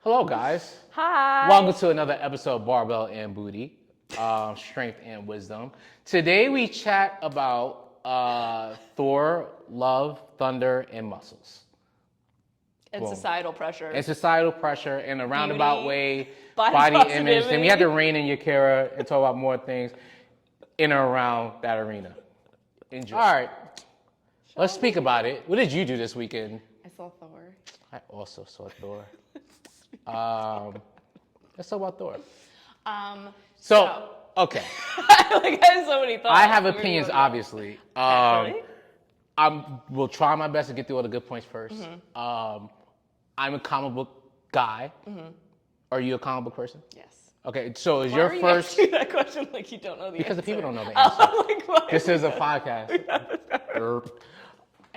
Hello, guys. Hi. Welcome to another episode of Barbell and Booty, Strength and Wisdom. Today we chat about Thor, Love, Thunder, and Muscles. And Boom. societal pressure. And societal pressure in a roundabout Beauty, way, body image. positivity. Then we had to rein in Yakira and talk about more things in and around that arena. Enjoy. All right, let's speak about it. What did you do this weekend? I saw Thor. I also saw Thor. Let's talk about Thor. Okay. I have so many thoughts. I have opinions, obviously. Actually? Will try my best to get through all the good points first. Mm-hmm. I'm a comic book guy. Mm-hmm. Are you a comic book person? Yes. Okay, so is Why your are you first... asking that question like you don't know the Because answer? the people don't know the answer. Why This is a podcast.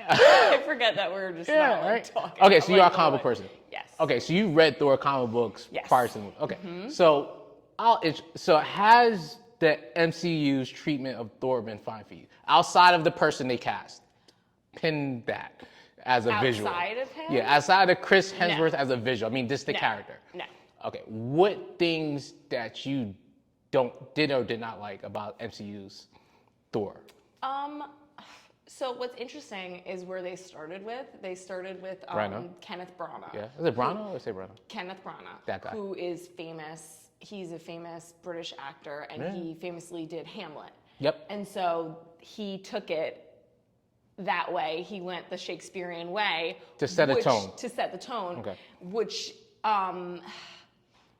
I forget that we're just not like, talking. Okay, so I'm you're like, a comic book person. Yes. Okay, so you read Thor comic books Yes. prior to the movie. Okay, Mm-hmm. so has the MCU's treatment of Thor been fine for you? Outside of the person they cast. Pin that as a visual. Outside of him? Yeah, outside of Chris Hemsworth No. as a visual. I mean, just the character. No. Okay, what things that you did or did not like about MCU's Thor? So what's interesting is where they started with. They started with Kenneth Branagh. Yeah, is it Branagh or say Branagh? Kenneth Branagh. That guy. Who is famous. He's a famous British actor, and he famously did Hamlet. Yep. And so he took it that way. He went the Shakespearean way. To set a tone. To set the tone. Okay. Which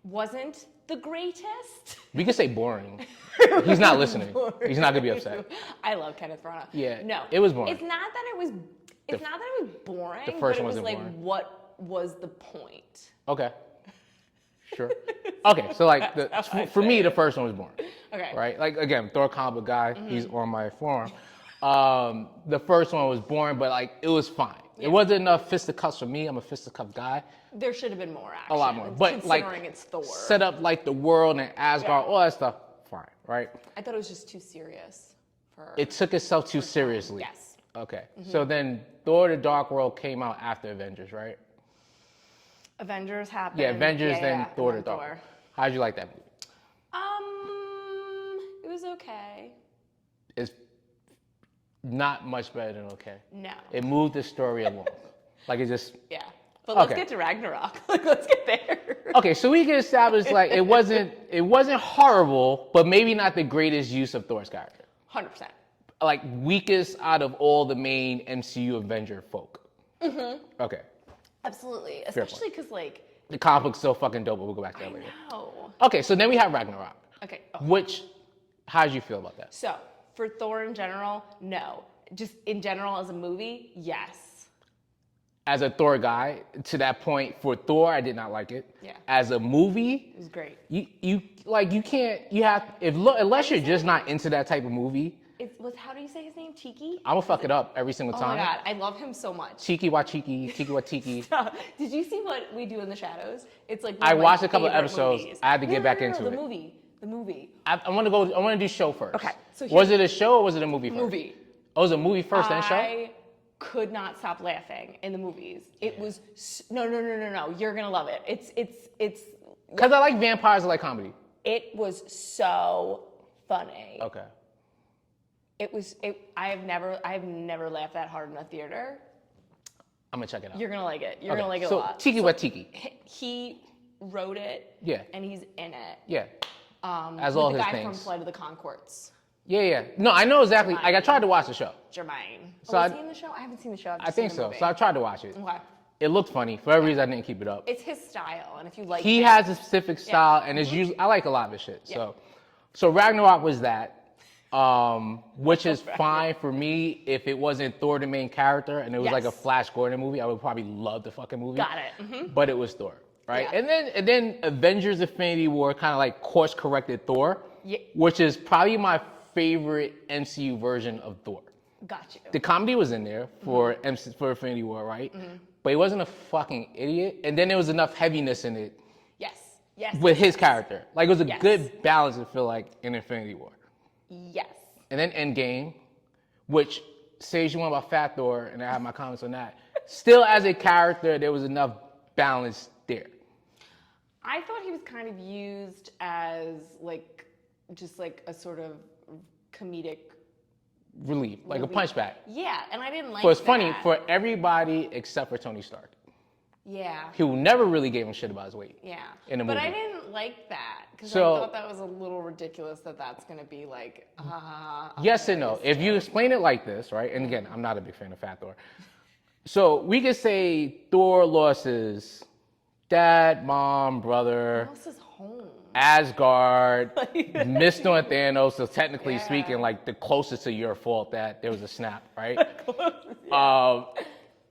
wasn't the greatest. We could say boring. He's not listening. He's not gonna be upset. I love Kenneth Branagh. Yeah. No. It was boring. It's not that it was boring. The first but it one was wasn't like, boring. what was the point? Okay. Sure. Okay, so like for me, the first one was boring. Okay. Right? Like again, Thor comic book guy. Mm-hmm. He's on my forum. The first one was boring, but like it was fine. Yeah. It wasn't enough fisticuffs for me. I'm a fisticuff guy. There should have been more action. A lot more. But like it's Thor. Set up like the world and Asgard, all that stuff, fine, right? I thought it was just too serious for it took itself too seriously. Yes. Okay. Mm-hmm. So then Thor the Dark World came out after Avengers, right? Avengers happened. Yeah, Avengers, then Thor the Dark Thor. World. How'd you like that movie? It was okay. It's not much better than okay. No. It moved the story along. Like it just... Yeah. But let's get to Ragnarok. Like, let's get there. Okay, so we can establish like it wasn't horrible, but maybe not the greatest use of Thor's character. 100%. Like weakest out of all the main MCU Avenger folk. Mm-hmm. Okay. Absolutely. Especially because like... The comic book's so fucking dope, but we'll go back to that later. No. Okay, so then we have Ragnarok. Okay. How did you feel about that? So, for Thor in general, no. Just in general as a movie, yes. As a Thor guy, to that point, for Thor, I did not like it. Yeah. As a movie, it was great. Unless you're just not into that type of movie. How do you say his name? Tiki? I'm gonna fuck it up every single time. Oh my god, I love him so much. Tiki wa Tiki, Tiki wa Tiki. Did you see what we do in the shadows? It's like I watched a couple of episodes. Movies. I had to get back into it. The movie. I want to do show first. Okay. So was it a show or was it a movie first? Movie. Oh, it was a movie first, then show? I could not stop laughing in the movies. It was no. You're gonna love it. It's because I like vampires. I like comedy. It was so funny. Okay. I have never laughed that hard in a theater. I'm gonna check it out. You're gonna like it. You're gonna like it a lot. Tiki wa Tiki. He wrote it. Yeah. And he's in it. Yeah. As with all the his guy things. from Flight of the Conchords. Yeah. No, I know exactly. Like I tried to watch the show. Jermaine. So was he in the show? I haven't seen the show. I think so. So I tried to watch it. Okay. It looked funny. For every reason, I didn't keep it up. It's his style, and if you like, He has a specific style, and it's usually I like a lot of his shit. Yeah. So Ragnarok was that, which is fine for me. If it wasn't Thor the main character, and it was like a Flash Gordon movie, I would probably love the fucking movie. Got it. Mm-hmm. But it was Thor, right? Yeah. And then Avengers: Infinity War kind of like course corrected Thor, which is probably my favorite MCU version of Thor. Got you. The comedy was in there for for Infinity War, right? Mm-hmm. But he wasn't a fucking idiot. And then there was enough heaviness in it. Yes. With his character. Like it was a good balance, I feel like, in Infinity War. Yes. And then Endgame, which says you want about Fat Thor, and I have my comments on that. Still, as a character, there was enough balance there. I thought he was kind of used as like just like a sort of comedic relief, like a punchback. Yeah, and I didn't like So it's that. funny for everybody except for Tony Stark. Yeah. Who never really gave him shit about his weight. Yeah. In the movie. But I didn't like that because So, I thought that was a little ridiculous that that's going to be like, yes and no. If you explain it like this, right? And again, I'm not a big fan of Fat Thor. So we could say Thor lost his dad, mom, brother. Lost his home. Asgard, missed on Thanos, so technically speaking, like the closest to your fault that there was a snap, right?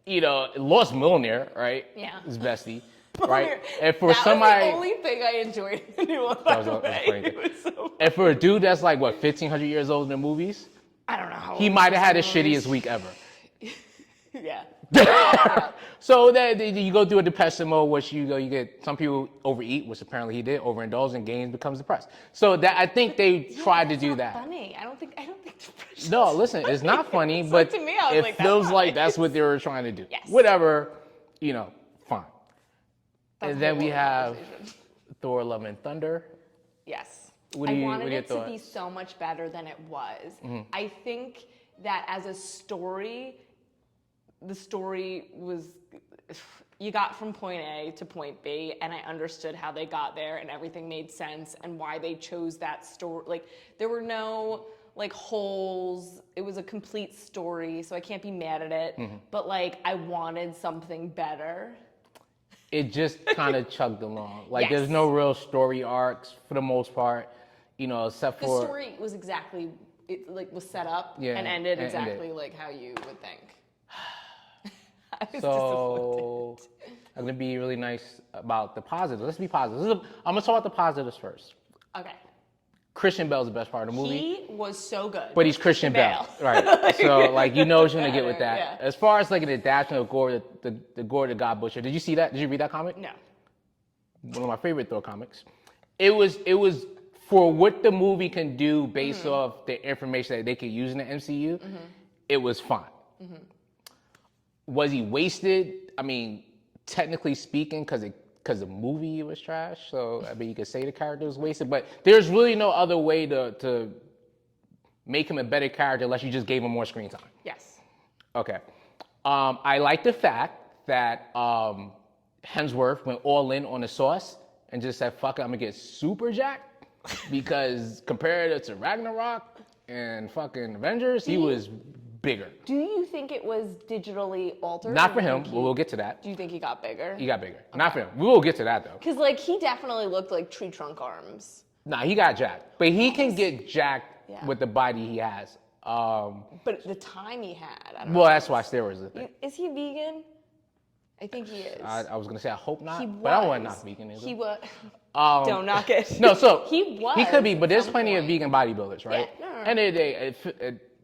You know, lost Mjolnir, right? Yeah. His bestie, right? And for that somebody, was the only thing I enjoyed in the new one, by the way. It was so funny. And for a dude that's like what 1,500 years old in the movies, I don't know how he might have had his shittiest week ever. Yeah. So that you go through a depression mode, which you get some people overeat, which apparently he did, overindulge in games, becomes depressed. So that I think they tried to do that. Funny. I don't think depression. No, listen, it's not funny, but to me, I was it like, feels that's like nice. that's what they were trying to do. Yes. Whatever, you know, fine. That's And a then whole we other have conversation. Thor: Love and Thunder. Yes. What are I your wanted it to be thoughts? so much better than it was. Mm-hmm. I think that as a story, the story was, you got from point A to point B, and I understood how they got there, and everything made sense, and why they chose that story. Like, there were no, like, holes. It was a complete story, so I can't be mad at it. Mm-hmm. But, like, I wanted something better. It just kind of chugged along. Like, Yes. there's no real story arcs for the most part, you know, except The for... story was exactly, it, like, was set up Yeah, and ended and exactly ended. like how you would think. I was So, I'm going to be really nice about the positives. Let's be positive. I'm going to talk about the positives first. disappointed. Okay. Christian Bale's the best part of the movie. He was so good. But he's Christian Bale. Right. So, like, you know what you're going to get with that. Yeah. As far as, like, an adaptation of Gore, the Gore the God Butcher, did you see that? Did you read that comic? No. One of my favorite Thor comics. It was for what the movie can do based off the information that they could use in the MCU, it was fine. Was he wasted? I mean, technically speaking, because the movie was trash, so I mean, you could say the character was wasted, but there's really no other way to make him a better character unless you just gave him more screen time. Yes. Okay. I like the fact that Hemsworth went all in on the sauce and just said, fuck it, I'm gonna get super jacked, because compared to Ragnarok and fucking Avengers, he was bigger. Do you think it was digitally altered? Not or for do you him, think we'll get to that. Do you think he got bigger? He got bigger. Not for him. We will get to that though. Because, like, he definitely looked like tree trunk arms. Nah, he got jacked. But he can get jacked Yeah. with the body he has. But the time he had, I don't know. Well, that's why steroids are the thing. Is he vegan? I think he is. I was gonna say I hope not, He but I want was. not vegan either. He was. Don't knock it. No, so he was. He could be, but there's at some plenty of point. vegan bodybuilders, right? Yeah, no. End of the day,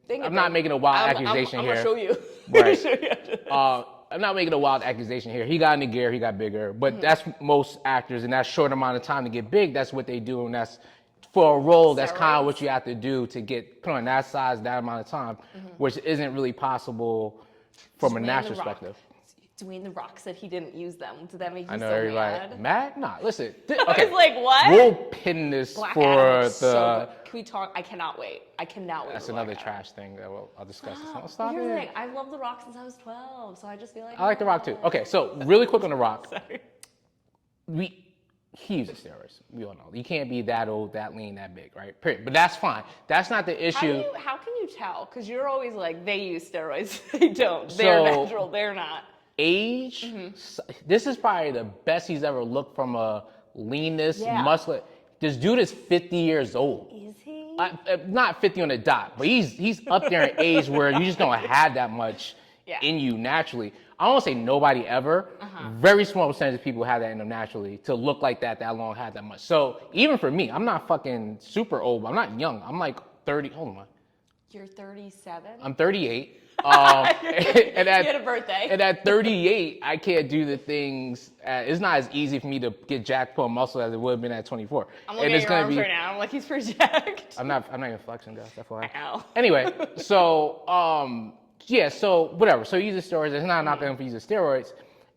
Think I'm of not it. making a wild accusation I'm here. gonna show you. Right. Show you. I'm not making a wild accusation here. He got in the gear, he got bigger, but that's most actors in that short amount of time to get big. That's what they do, and that's for a role. That's kind of Steroids. what you have to do to get put on that size, that amount of time, which isn't really possible from a Dwayne natural The Rock. perspective. Dwayne The Rock said he didn't use them. Did that make you I know so everybody mad? mad. Nah, listen. I Okay, was like, what? we'll pin this Black for Adam was the. so good. Can we talk? I cannot wait. I cannot wait. That's for another Black Adam. trash thing that I'll discuss. Stop. Stop Here's the it. thing. I've loved The Rock since I was 12, so I just feel like I like The Rock too. Okay, so really quick on The Rock. Sorry. He uses steroids. We all know. You can't be that old, that lean, that big, right? Period. But that's fine. That's not the issue. How can you tell? Because you're always like, they use steroids. They don't. They're So- natural. They're not. Age, this is probably the best he's ever looked from a leanness, Yeah. muscle. This dude is 50 years old. Is he? Not 50 on the dot, but he's up there in age where you just don't have that much Yeah. in you naturally. I don't want to say nobody ever. Very small percentage of people have that in them naturally to look like that long, have that much. So even for me, I'm not fucking super old, but I'm not young. I'm like 30. Hold on. You're 37? I'm 38. You and had a birthday. And at 38, I can't do the things. It's not as easy for me to get jacked, pull muscle as it would have been at 24. I'm and looking it's at your gonna arms be. right now. I'm like, he's pretty jacked. I'm not even flexing, guys. That's why. I know. Anyway, so yeah, so whatever. So he uses steroids. It's not knocking him for using steroids.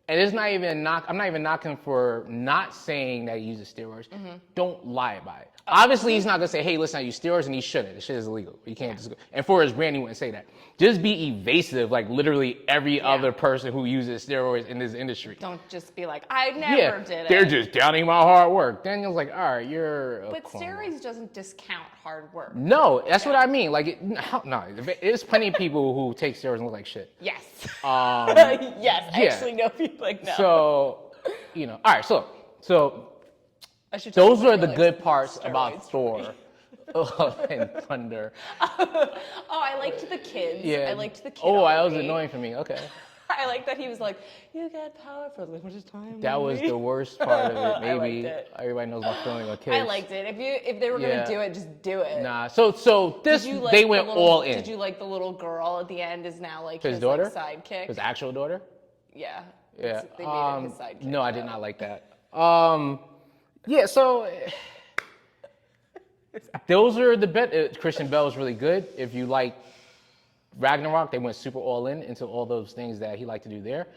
And it's not even I'm not even knocking for not saying that he uses steroids. Don't lie about it. Obviously, he's not gonna say, "Hey, listen, I use steroids," and he shouldn't. This shit is illegal. You can't just. And for his brand, he wouldn't say that. Just be evasive, like literally every other person who uses steroids in this industry. Don't just be like, I never did it. They're just downing my hard work. Daniel's like, all right, you're. But steroids doesn't discount hard work. No, that's what I mean. Like, no, there's plenty of people who take steroids and look like shit. Yes. Yes, I actually know people like that. So, all right, so those are the good parts about Thor and Thunder. I liked the kids. Yeah. I liked the kids. Oh, that was annoying for me. Okay. I like that he was like, you get power for as much as time. That was the worst part of it. Maybe I liked it. Everybody knows my feeling with kids. I liked it. If they were gonna do it, just do it. Nah. So this they went all in. Did you like the little girl at the end is now like his daughter? like, sidekick? His actual daughter? Yeah. Yeah. They made it his sidekick. No, I did not like that. Yeah. So those are the bet. Christian Bale is really good. If you like Ragnarok, they went super all in into all those things that he liked to do there.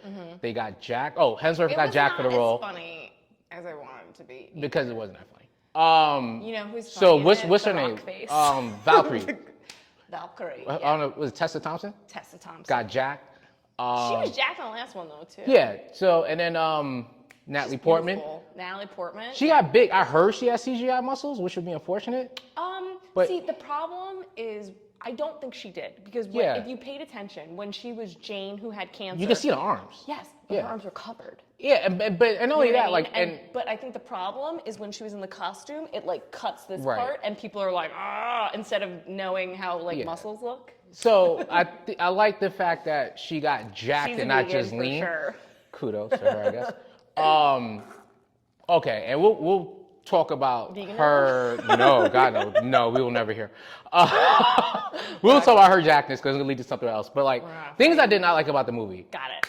They got Jack. Oh, Hemsworth got Jack for the role. It was not as funny as I wanted it to be. Because it wasn't that funny. You know who's funny? So in what's The her name? Rock face. Valkyrie. Valkyrie. I don't know. Was it Tessa Thompson? Tessa Thompson. Got Jack. She was Jack in the last one though too. Yeah. So and then Natalie Portman. Beautiful. Natalie Portman. She got big. I heard she has CGI muscles, which would be unfortunate. But see, the problem is I don't think she did because if you paid attention when she was Jane who had cancer, you can see the arms. Yes, her arms were covered. Yeah, but not only that, like, but I think the problem is when she was in the costume, it like cuts this Right. part, and people are like, instead of knowing how like muscles look. So I like the fact that she got jacked She's and a not vegan just for lean. sure. Kudos to her, I guess. Okay, and we'll talk about her. No, God no, we will never hear. We'll talk about her jackness because it's gonna lead to something else. But like things I did not like about the movie. Got it.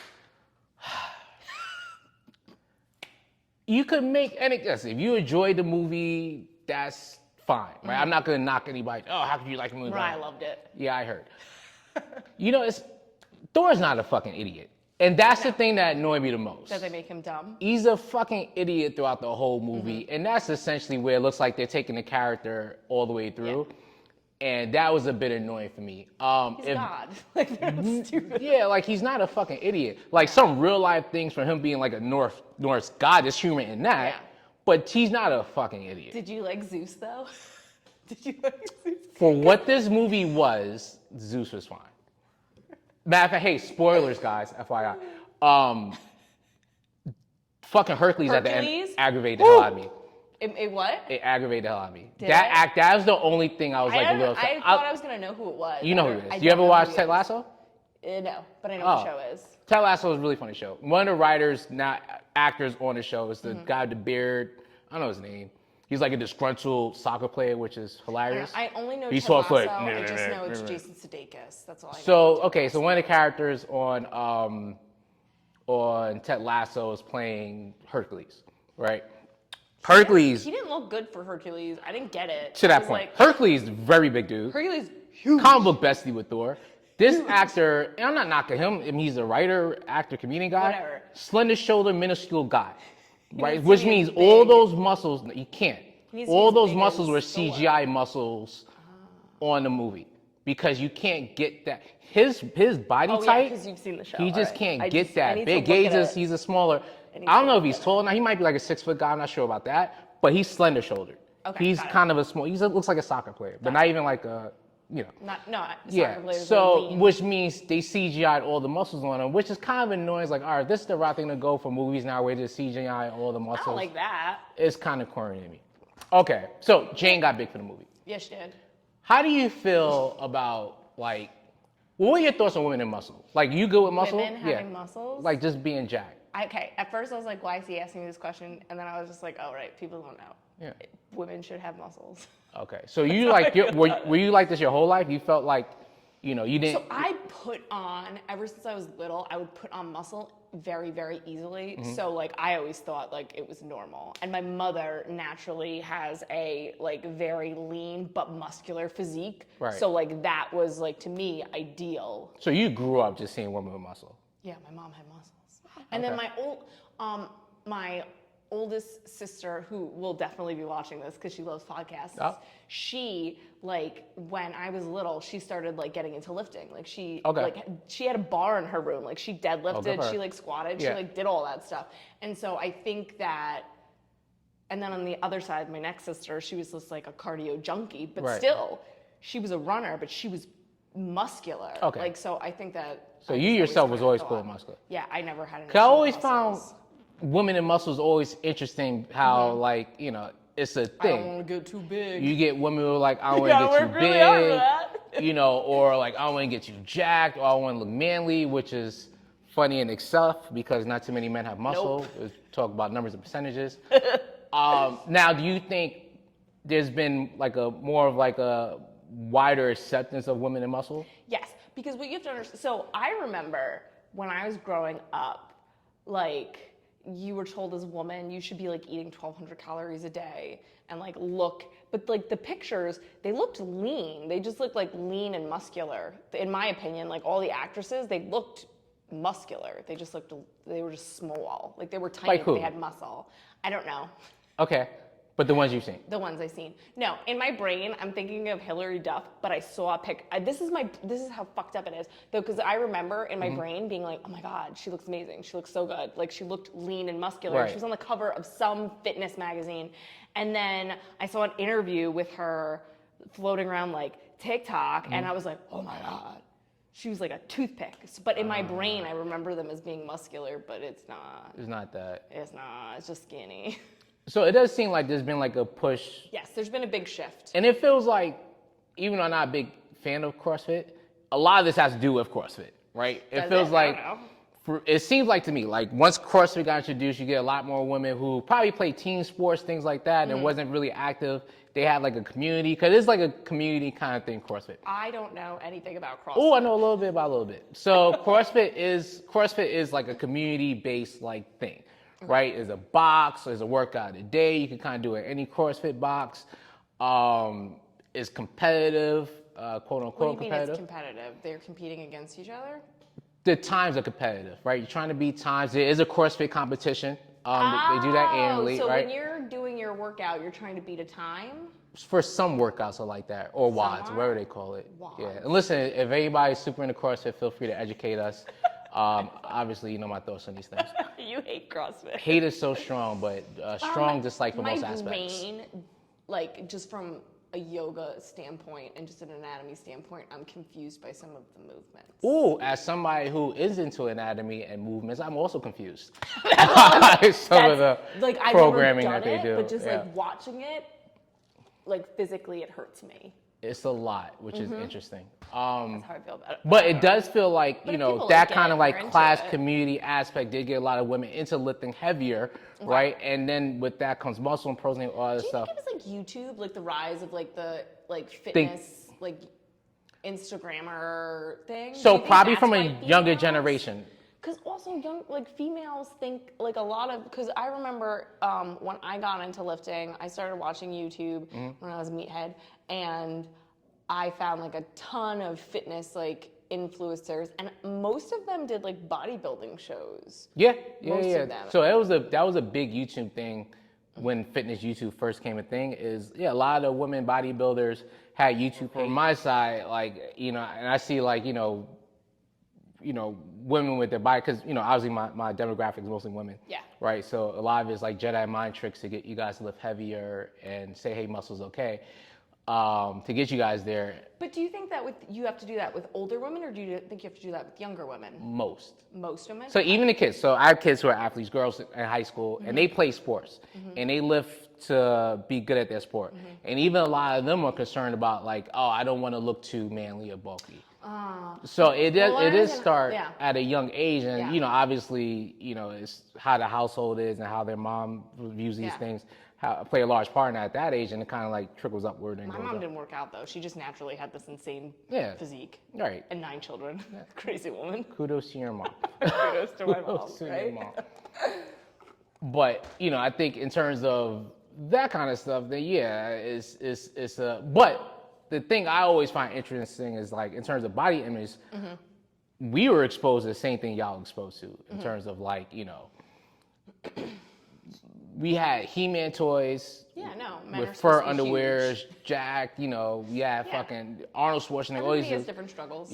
You could make any. Yes, if you enjoyed the movie, that's fine, right? I'm not gonna knock anybody. Oh, how could you like the movie? Right, I loved it. Yeah, I heard. Thor's not a fucking idiot. And that's the thing that annoyed me the most. Does they make him dumb? He's a fucking idiot throughout the whole movie. And that's essentially where it looks like they're taking the character all the way through. Yeah. And that was a bit annoying for me. He's God. Like, they're stupid. Yeah, like he's not a fucking idiot. Like some real life things from him being like a Norse god is humor in that. Yeah. But he's not a fucking idiot. Did you like Zeus though? Did you like Zeus? For what this movie was, Zeus was fine. Matter of fact, hey, spoilers, guys, FYI. Fucking Hercules at the end aggravated the hell out of me. It what? It aggravated the hell out of me. That was the only thing I was like a little. I thought I was gonna know who it was. You know who it is. You ever watch Ted Lasso? No, but I know what the show is. Ted Lasso is a really funny show. One of the writers, not actors on the show, is the guy with the beard. I don't know his name. He's like a disgruntled soccer player, which is hilarious. I only know Ted Lasso. I just know it's Jason Sudeikis. That's all I know. So so one of the characters on Ted Lasso is playing Hercules, right? Hercules. He didn't look good for Hercules. I didn't get it. To that point, Hercules, very big dude. Hercules, huge. Comic book bestie with Thor. This actor, and I'm not knocking him. I mean, he's a writer, actor, comedian guy. Whatever. Slender shoulder, minuscule guy. Right, which means all those muscles, you can't. All those muscles were CGI muscles on the movie because you can't get that. His body type. Yeah, because you've seen the show. He just can't get that big. He's a smaller. I don't know if he's tall now. He might be like a 6 foot guy. I'm not sure about that. But he's slender shouldered. Okay, he's kind of a small. He looks like a soccer player, but not even like a. So which means they CGI'd all the muscles on him, which is kind of annoying. It's like, all right, this is the route thing to go for movies now, where they just CGI all the muscles. I don't like that. It's kind of corny to me. Okay, so Jane got big for the movie. Yes, she did. How do you feel about like? What were your thoughts on women in muscle? Like, you good with muscle? Women having muscles? Like just being jacked. Okay, at first I was like, why is he asking me this question? And then I was just like, oh right, people don't know. Yeah. Women should have muscles. Okay, so you like were you like this your whole life? You felt like, you didn't. So I put on, ever since I was little, I would put on muscle very, very easily. Mm-hmm. So like I always thought like it was normal. And my mother naturally has a like very lean but muscular physique. Right. So like that was like to me ideal. So you grew up just seeing women with muscle. Yeah, my mom had muscles. And then my oldest sister, who will definitely be watching this because she loves podcasts, she, like, when I was little, she started, like, getting into lifting. Like, she had a bar in her room. Like, she deadlifted, she, like, squatted, she, like, did all that stuff. And so I think that, and then on the other side, my next sister, she was just, like, a cardio junkie, but still, she was a runner, but she was muscular. Okay. Like, so I think that. So you yourself was always called muscular. Yeah, I never had an issue. I always with found muscles. women in muscles always interesting. How like it's a thing. I don't want to get too big. You get women who are like, I don't want to get too really hard for big, that. or like I don't want to get too jacked, or I want to look manly, which is funny in itself because not too many men have muscle. We'll talk about numbers and percentages. Now, do you think there's been like a more of like a wider acceptance of women in muscle? Yes, because what you have to understand. So I remember when I was growing up, like, you were told as a woman you should be like eating 1,200 calories a day and like but like the pictures, they looked lean. They just looked like lean and muscular. In my opinion, like all the actresses, they looked muscular. They were just small. Like they were tiny, like who? But they had muscle. I don't know. Okay. But the ones you've seen? The ones I've seen. No, in my brain, I'm thinking of Hillary Duff, but I saw a pic. This is how fucked up it is, though, because I remember in my brain being like, oh my God, she looks amazing. She looks so good. Like, she looked lean and muscular. Right. She was on the cover of some fitness magazine. And then I saw an interview with her floating around, like, TikTok, and I was like, oh my God. She was like a toothpick. But in my brain, I remember them as being muscular, but it's not. It's not that. It's not. It's just skinny. So it does seem like there's been like a push. Yes, there's been a big shift. And it feels like, even though I'm not a big fan of CrossFit, a lot of this has to do with CrossFit, right? It feels like, it seems like to me, like once CrossFit got introduced, you get a lot more women who probably play team sports, things like that, and wasn't really active. They had like a community, because it's like a community kind of thing, CrossFit. I don't know anything about CrossFit. Oh, I know a little bit about a little bit. So CrossFit is like a community-based like thing. Right? There's a box, there's a workout a day. You can kind of do it any CrossFit box. It's competitive, quote unquote competitive. What do you mean it's competitive? They're competing against each other? The times are competitive, right? You're trying to beat times. There is a CrossFit competition. They do that annually, so right? when you're doing your workout, you're trying to beat a time? For some workouts are like that, or WODs, whatever they call it. WODs. Yeah. And listen, if anybody's super into CrossFit, feel free to educate us. Obviously, you know my thoughts on these things. You hate CrossFit. Hate is so strong, but strong dislike for most aspects. My brain, like, just from a yoga standpoint and just an anatomy standpoint, I'm confused by some of the movements. Ooh, as somebody who is into anatomy and movements, I'm also confused. Some of the like, programming I've never that they done do. But just like watching it, like physically, it hurts me. It's a lot, which is interesting. That's how I feel about it. But it does feel like, you know, that kind of like class it. community aspect did get a lot of women into lifting heavier, right? And then with that comes muscle and protein, all that stuff. Do you think it was like YouTube, like the rise of like the like fitness, like Instagrammer thing? So probably from a younger generation. Because also young, like females think like a lot of, because I remember when I got into lifting, I started watching YouTube when I was a meathead, and I found like a ton of fitness like influencers, and most of them did like bodybuilding shows. Yeah. Most of them. So that was a big YouTube thing when fitness YouTube first came a thing. Is a lot of women bodybuilders had YouTube. From my side, like, you know, and I see like, you know, women with their body, because, you know, obviously my demographic is mostly women. Yeah. Right. So a lot of it's like Jedi mind tricks to get you guys to lift heavier and say, hey, muscle's okay. To get you guys there. But do you think that you have to do that with older women, or do you think you have to do that with younger women? Most women? So even the kids. So I have kids who are athletes, girls in high school, and they play sports, and they lift to be good at their sport. And even a lot of them are concerned about like, oh, I don't want to look too manly or bulky. So it is start at a young age, and you know, obviously, you know, it's how the household is and how their mom views these things. Play a large part in that at that age, and it kind of like trickles upward. And my mom didn't work out though; she just naturally had this insane physique. Right. And 9 children. Crazy woman. Kudos to your mom. Kudos to my mom. Kudos to your mom. But you know, I think in terms of that kind of stuff, then it's a. But the thing I always find interesting is like in terms of body image. we were exposed to the same thing y'all exposed to in terms of like, we had He-Man toys. Yeah, no, men with are fur supposed to be underwears, huge. jacked, we had fucking Arnold Schwarzenegger. All Everybody these has things. different struggles.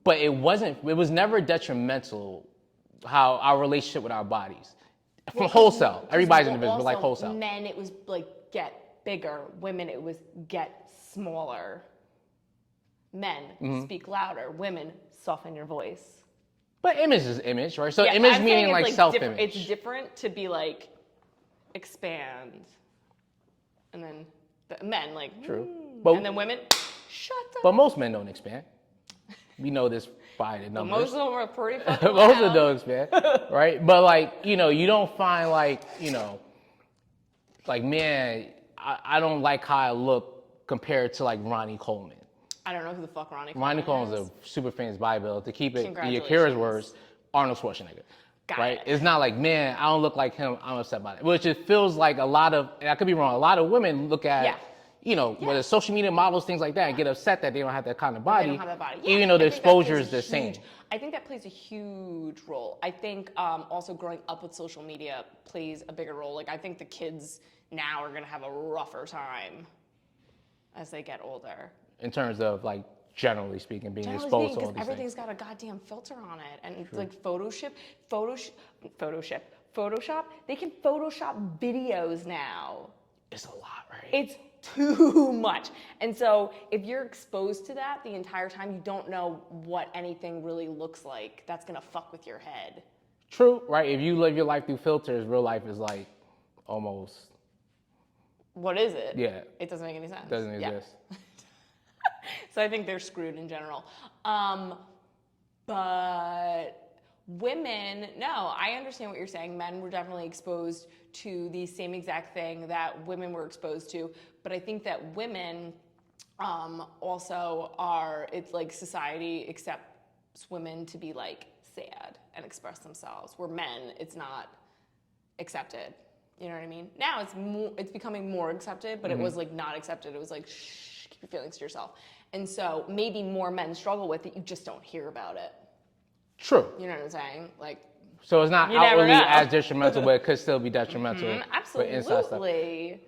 But it was never detrimental how our relationship with our bodies. From wholesale. Everybody's individual, but like also, wholesale. Men, it was like get bigger. Women, it was get smaller. Men, speak louder. Women, soften your voice. But image is image, right? So Yeah, image I'm meaning saying like it's self-image. It's different to be like, expand. And then the men like, True. But, and then women, shut up. but most men don't expand. We know this by the But numbers. most of them are pretty fucking Most loud. of those, man. Right? But like, you don't find like, like, man, I don't like how I look compared to like Ronnie Coleman. I don't know who the fuck Ronnie Coleman Ronnie Coleman's is. a super famous bodybuilder. To keep it in Akira's Congratulations. words, Arnold Schwarzenegger. Got right? it. It's not like, man, I don't look like him, I'm upset by it. Which it feels like a lot of, and I could be wrong, a lot of women look at, whether social media models, things like that, and get upset that they don't have that kind of body. They don't have that body. Yeah, even though the I think that exposure plays is the same. I think that plays a huge role. I think also growing up with social media plays a bigger role. Like I think the kids now are gonna have a rougher time as they get older. In terms of like, generally speaking, being Generally exposed speaking, to all these everything's things. got a goddamn filter on it, and it's like Photoshop. They can Photoshop videos now. It's a lot, right? It's too much. And so if you're exposed to that the entire time, you don't know what anything really looks like. That's gonna fuck with your head. True, right? If you live your life through filters, real life is like almost. What is it? Yeah. It doesn't make any sense. Doesn't exist. So I think they're screwed in general. But women, no, I understand what you're saying. Men were definitely exposed to the same exact thing that women were exposed to. But I think that women also are, it's like society accepts women to be like sad and express themselves. Where men, it's not accepted. You know what I mean? Now it's becoming more accepted, but it was like not accepted. It was like, shh, keep your feelings to yourself. And so maybe more men struggle with it. You just don't hear about it. True. You know what I'm saying? Like, So it's not You never outwardly know. as detrimental, but it could still be detrimental. for inside stuff. absolutely.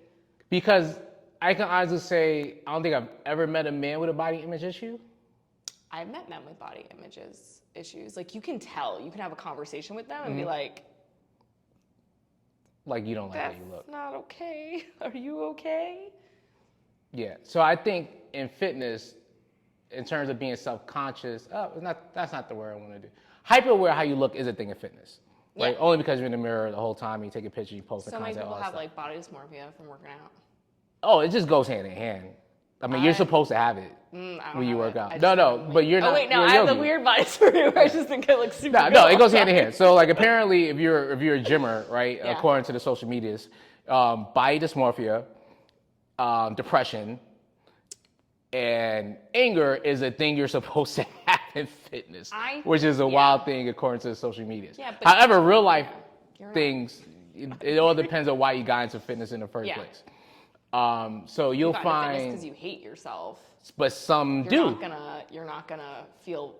Because I can honestly say, I don't think I've ever met a man with a body image issue. I've met men with body issues. Like, you can tell. You can have a conversation with them and be like, Like, you don't like how that's you look. not okay. Are you okay? Yeah. So I think in fitness, in terms of being self-conscious, that's not the word I want to do. Hyper-aware how you look is a thing in fitness. Right? Yeah. Only because you're in the mirror the whole time, you take a picture, you post the So many content, all people that have stuff. like body dysmorphia from working out. Oh, it just goes hand in hand. I mean, you're supposed to have it I don't when you have work it. out. I No, just no, don't but you're not. Oh wait, no, you're a I have the yogi. weird body disorder. I just think I look super No, good. it goes hand in hand. So like apparently if you're a gymmer, right, Yeah. according to the social medias, body dysmorphia, depression, and anger is a thing you're supposed to have in fitness, which is a wild thing according to the social medias. Yeah, but- However, real life You're not. things, it all depends on why you got into fitness in the first Yeah. place. So you'll find, because you hate yourself. but some You're do. You're not gonna feel.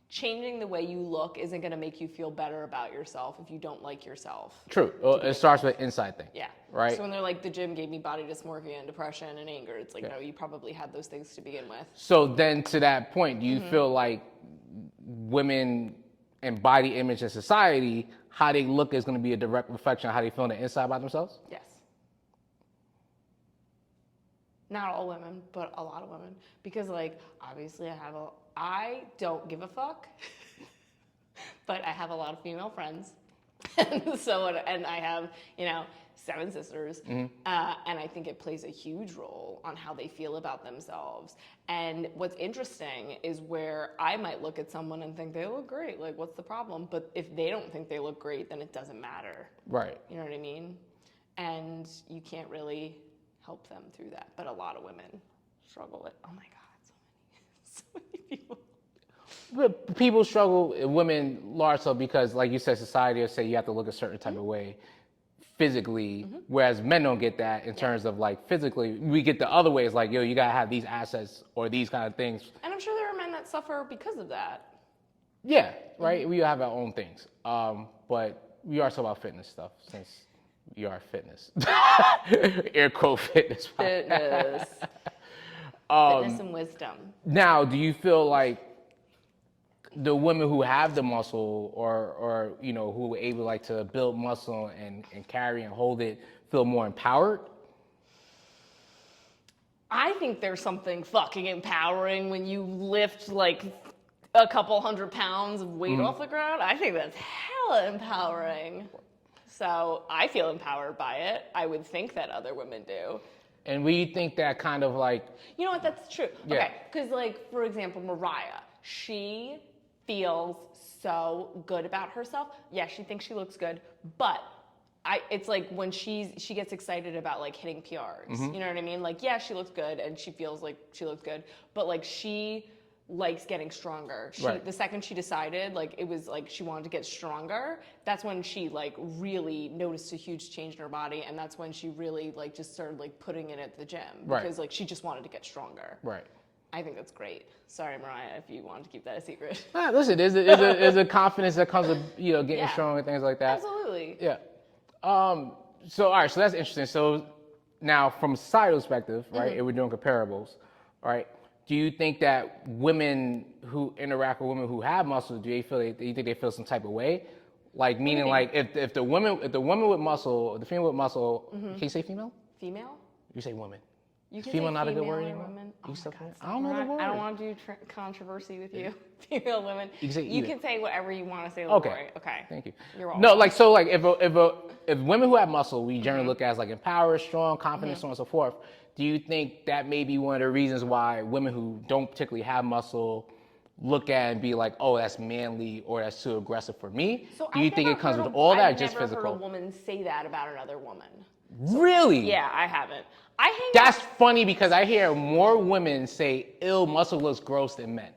Changing the way you look isn't gonna make you feel better about yourself if you don't like yourself. True. It starts with an inside thing. Yeah. Right. So when they're like, the gym gave me body dysmorphia and depression and anger, it's like, no, you probably had those things to begin with. So then to that point, do you feel like women and body image in society, how they look is going to be a direct reflection of how they feel on the inside about themselves? Yes. Not all women, but a lot of women. Because like, obviously I don't give a fuck, but I have a lot of female friends. And I have, 7 sisters. And I think it plays a huge role on how they feel about themselves. And what's interesting is where I might look at someone and think they look great. Like, what's the problem? But if they don't think they look great, then it doesn't matter. Right. You know what I mean? And you can't really help them through that. But a lot of women struggle with, oh my God, so many people. But people struggle, women large so because, like you said, society will say you have to look a certain type of way physically, whereas men don't get that in terms of like physically. We get the other ways, like, yo, you gotta have these assets or these kind of things. And I'm sure there are men that suffer because of that. Yeah, right. We have our own things, but we are talking about fitness stuff since we are fitness, air quote fitness. Fitness. Fitness and wisdom. Now, do you feel like the women who have the muscle, or who are able like to build muscle and carry and hold it, feel more empowered? I think there's something fucking empowering when you lift like a couple 100 pounds of weight off the ground. I think that's hella empowering. So I feel empowered by it. I would think that other women do. And we think that kind of like, You know what? That's true. Yeah. Okay, because like for example, Mariah, she feels so good about herself. Yeah, she thinks she looks good, but it's like when she gets excited about like hitting PRs. You know what I mean? Like, yeah, she looks good and she feels like she looks good, but like she likes getting stronger. Right. The second she decided like it was like she wanted to get stronger, that's when she like really noticed a huge change in her body, and that's when she really like just started like putting it at the gym because like she just wanted to get stronger. right. I think that's great. Sorry, Mariah, if you wanted to keep that a secret. Listen, there's a confidence that comes with getting strong and things like that. Absolutely. Yeah. So all right, so that's interesting. So now from a societal perspective, right, if we're doing comparables, right, do you think that women who interact with women who have muscle, do you think they feel some type of way? Like meaning like if the woman with muscle, the female with muscle, can you say female? Female? You say woman. You can Female say not a good female word or anymore? woman. You Oh still my can- God, I don't know the word. I don't want to do controversy with you. Female, women. You can say You either. can say whatever you want to say. Okay. Okay. Thank you. You're No, welcome. like so, like if women who have muscle, we generally look at as like empowered, strong, confident, so on and so forth. Do you think that may be one of the reasons why women who don't particularly have muscle look at and be like, oh, that's manly or that's too aggressive for me? So Do you I've think never it comes heard with a- all that, or I've just never heard a physical? woman say that about another woman. Really? Yeah, I haven't. I hang That's out. funny because I hear more women say, "Ill muscle looks gross" than men.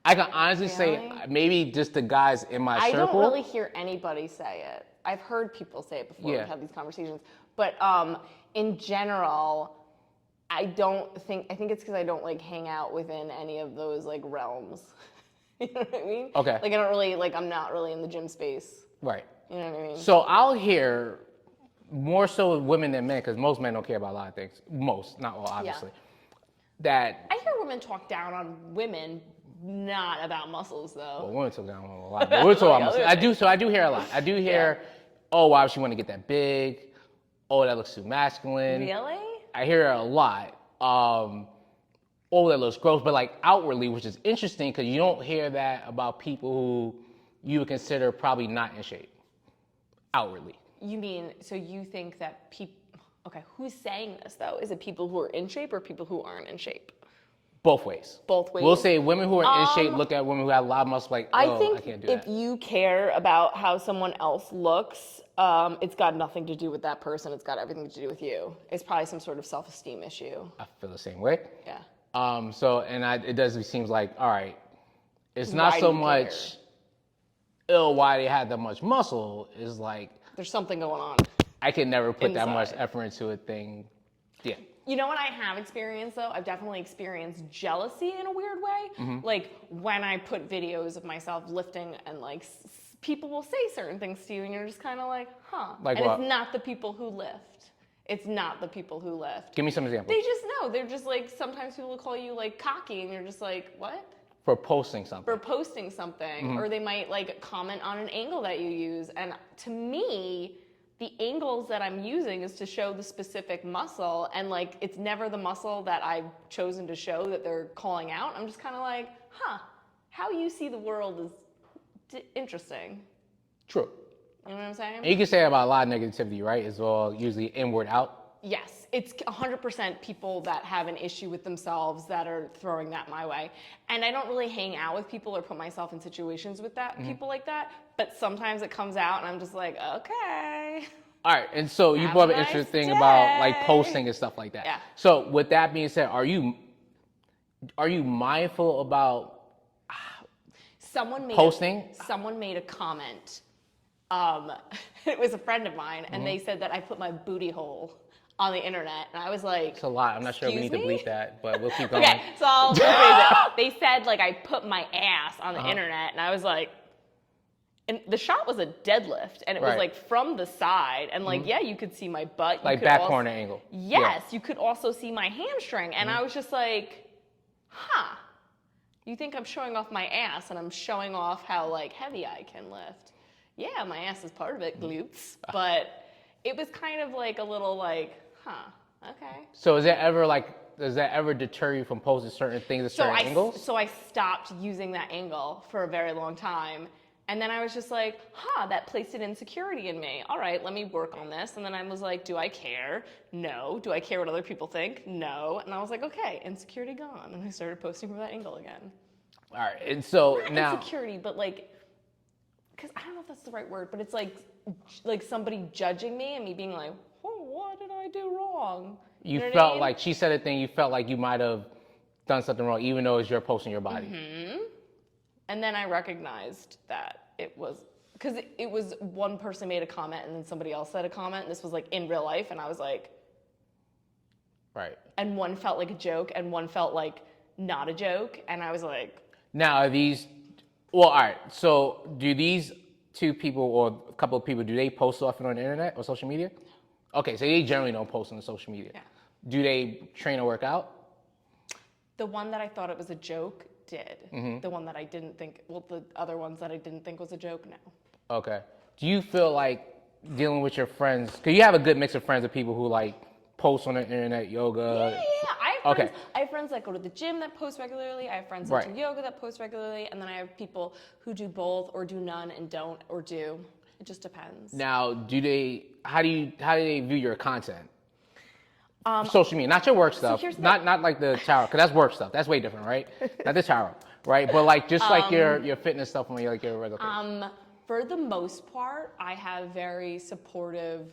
I can honestly say Really? maybe just the guys in my I circle. don't really hear anybody say it. I've heard people say it before. Yeah. We've had these conversations, but in general, I think it's because I don't like hang out within any of those like realms. You know what I mean? Okay. Like I don't really like. I'm not really in the gym space. Right. You know what I mean? So I'll hear more so with women than men, because most men don't care about a lot of things. Most, not all, obviously. That I hear women talk down on women, not about muscles though. women talk down a lot. But we're talking about Like, muscle. I do hear a lot. I do hear, oh, why would she want to get that big? Oh, that looks too masculine. Really? I hear it a lot. Oh, that looks gross, but like outwardly, which is interesting because you don't hear that about people who you would consider probably not in shape. Outwardly. You mean, so you think that people, okay, who's saying this though? Is it people who are in shape or people who aren't in shape? Both ways. Both ways? We'll say women who are in shape look at women who have a lot of muscle like, oh, I think I can't do if that. you care about how someone else looks, it's got nothing to do with that person. It's got everything to do with you. It's probably some sort of self-esteem issue. I feel the same way. Yeah. It does, it seems like, all right, it's not Why so do you much, why they had that much muscle, is like, There's something going on. I could never put that much Inside. effort into a thing. Yeah. You know what I have experienced though? I've definitely experienced jealousy in a weird way. Mm-hmm. Like when I put videos of myself lifting and like people will say certain things to you and you're just kind of like, huh. Like and what? it's not the people who lift. It's not the people who lift. Give me some examples. They just know. They're just like, sometimes people will call you like cocky and you're just like, what? For posting something. For posting something. Mm-hmm. Or they might like comment on an angle that you use. And to me, the angles that I'm using is to show the specific muscle, and like it's never the muscle that I've chosen to show that they're calling out. I'm just kind of like, huh, how you see the world is interesting. True. You know what I'm saying? And you can say about a lot of negativity, right? It's all usually inward out. Yes, it's 100% people that have an issue with themselves that are throwing that my way. And I don't really hang out with people or put myself in situations with people like that. But sometimes it comes out and I'm just like, okay. All right, and so you Have brought a up an nice interesting thing about like day. posting and stuff like that. Yeah. So with that being said, are you mindful about posting? Someone made a comment. It was a friend of mine, and they said that I put my booty hole on the internet, and I was like, It's a lot. I'm not sure we need to bleep that, but we'll keep going. Okay, so I'll rephrase it. They said like I put my ass on the internet, and I was like, and the shot was a deadlift, and it was like from the side, and like yeah, you could see my butt, Like back corner angle. Yes, you could also see my hamstring, and I was just like, huh. You think I'm showing off my ass, and I'm showing off how like heavy I can lift? Yeah, my ass is part of it, glutes, but it was kind of like a little like, huh, okay. So does that ever deter you from posting certain things at certain angles? So I stopped using that angle for a very long time. And then I was just like, that placed an insecurity in me. All right, let me work on this. And then I was like, do I care? No. Do I care what other people think? No. And I was like, okay, insecurity gone. And I started posting from that angle again. All right, and so Not now... insecurity, but like, because I don't know if that's the right word, but it's like somebody judging me and me being like, oh, what did I do wrong? You know felt what I mean? like she said a thing, you felt like you might have done something wrong, even though it's you're posting your body. Mm-hmm. And then I recognized that it was, because it was one person made a comment and then somebody else said a comment, and this was like in real life, and I was like, right. And one felt like a joke and one felt like not a joke, and I was like. Now are these, well, all right, so do these two people or a couple of people, do they post often on the internet or social media? Okay, so they generally don't post on the social media. Yeah. Do they train or work out? The one that I thought it was a joke did. Mm-hmm. The one that I didn't think, the other ones that I didn't think was a joke, no. Okay. Do you feel like dealing with your friends, because you have a good mix of friends of people who like post on the internet, yoga. Yeah. I have friends that go to the gym that post regularly. I have friends that do yoga that post regularly. And then I have people who do both or do none and don't or do. It just depends. Now, how do they view your content? Social media, not your work stuff, not like the tarot, because that's work stuff. That's way different, right? Not the tarot, right? But like just like your fitness stuff and like your regular thing. For the most part, I have very supportive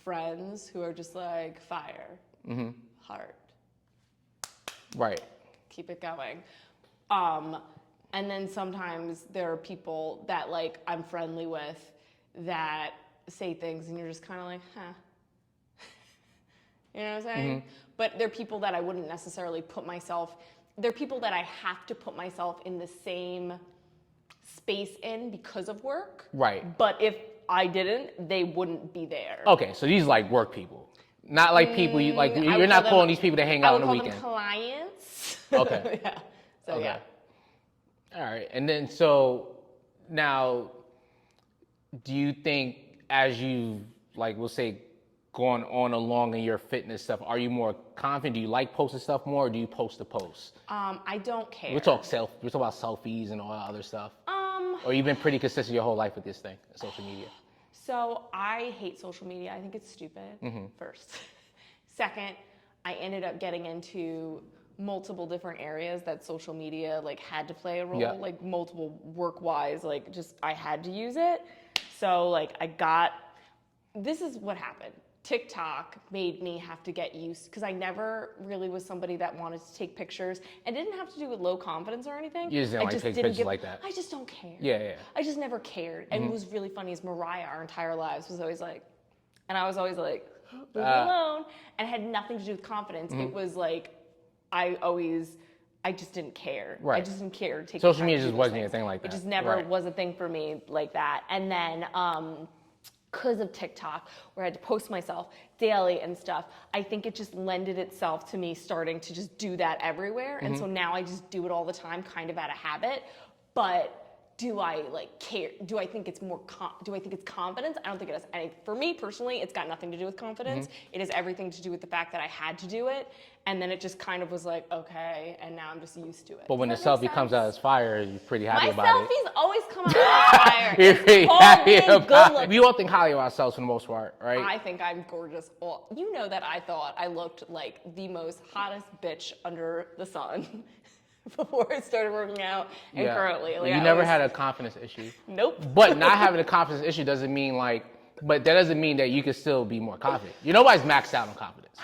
friends who are just like fire, heart. Right. Keep it going. And then sometimes there are people that like I'm friendly with that say things and you're just kind of like, huh. You know what I'm saying? But they're people that I wouldn't necessarily they're people that I have to put myself in the same space in because of work. Right. But if I didn't, they wouldn't be there. Okay, so these like work people. Not like people you're not calling these people to hang out on the weekend. I would call them clients. Okay. Yeah. So okay. yeah. All right. And then so now do you think as you like we'll say going on along in your fitness stuff, are you more confident? Do you like posting stuff more or do you post to post? I don't care. We're talking about selfies and all that other stuff. Or you've been pretty consistent your whole life with this thing, social media? So I hate social media. I think it's stupid, first. Second, I ended up getting into multiple different areas that social media like had to play a role, like multiple work-wise, like just I had to use it. So like this is what happened. TikTok made me have to get used, because I never really was somebody that wanted to take pictures, and it didn't have to do with low confidence or anything. You just didn't take pictures like that. I just don't care. Yeah. I just never cared. And what was really funny is Mariah, our entire lives, was always like, and I was always like, leave me alone, and it had nothing to do with confidence. It was like, I just didn't care. Right. I just didn't care to take social media just wasn't a thing like that. It just never was a thing for me like that. And then, because of TikTok, where I had to post myself daily and stuff, I think it just lended itself to me starting to just do that everywhere. And so now I just do it all the time, kind of out of habit. But do I like care? Do I think it's do I think it's confidence? I don't think it has any. For me personally, it's got nothing to do with confidence. It has everything to do with the fact that I had to do it. And then it just kind of was like, okay, and now I'm just used to it. But when the selfie comes out as fire, you're pretty happy about it. My selfies always come out as fire. You're pretty happy about it. We all think highly of ourselves for the most part, right? I think I'm gorgeous. Well, you know that I thought I looked like the most hottest bitch under the sun before I started working out, and currently. Like, you never had a confidence issue. Nope. But not having a confidence issue doesn't mean but that doesn't mean that you can still be more confident. Nobody's maxed out on confidence.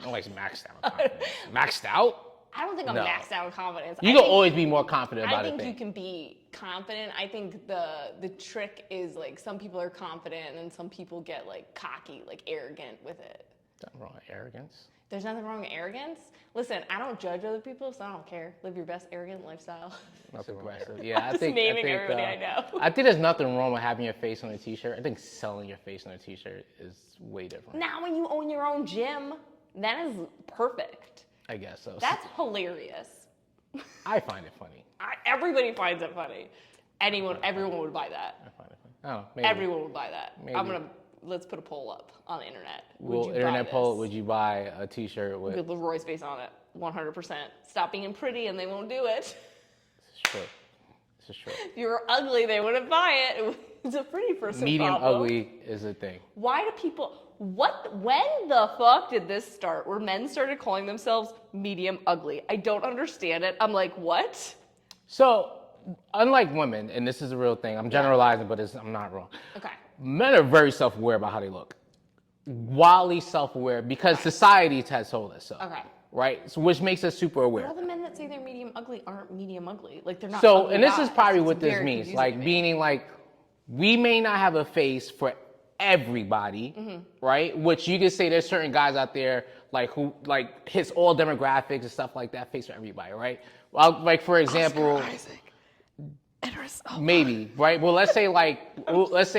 Nobody's maxed out on confidence. Maxed out? I don't think I'm maxed out on confidence. You can always be more confident about it. I think you can be confident. I think the trick is like some people are confident and some people get like cocky, like arrogant with it. Nothing wrong with arrogance. There's nothing wrong with arrogance. Listen, I don't judge other people, so I don't care. Live your best arrogant lifestyle. That's aggressive. Yeah, I'm just naming everybody I know. I think there's nothing wrong with having your face on a t-shirt. I think selling your face on a t-shirt is way different. Now, when you own your own gym, that is perfect. I guess so. That's hilarious. I find it funny. Everybody finds it funny. Everyone would buy that. I find it funny. I don't know. Maybe. Everyone would buy that. Maybe. Let's put a poll up on the internet. Internet poll, would you buy a t-shirt with Leroy's face on it? 100%. Stop being pretty and they won't do it. This is true. This is true. If you were ugly, they wouldn't buy it. It's a pretty person Medium problem. ugly is a thing. Why do people, when the fuck did this start where men started calling themselves medium ugly? I don't understand it. I'm like, what? So, unlike women, and this is a real thing, I'm generalizing, but I'm not wrong. Okay. Men are very self-aware about how they look. Wildly self-aware because society has told us so. Okay. Right? So, which makes us super aware. All the men that say they're medium ugly aren't medium ugly. Like, they're not So, ugly and this guys. is probably what It's this very means. confusing Like, to me. meaning like, we may not have a face for everybody, right? Which you could say there's certain guys out there like who like hits all demographics and stuff like that, face for everybody, right? Well, like for example, maybe, right? Well, let's say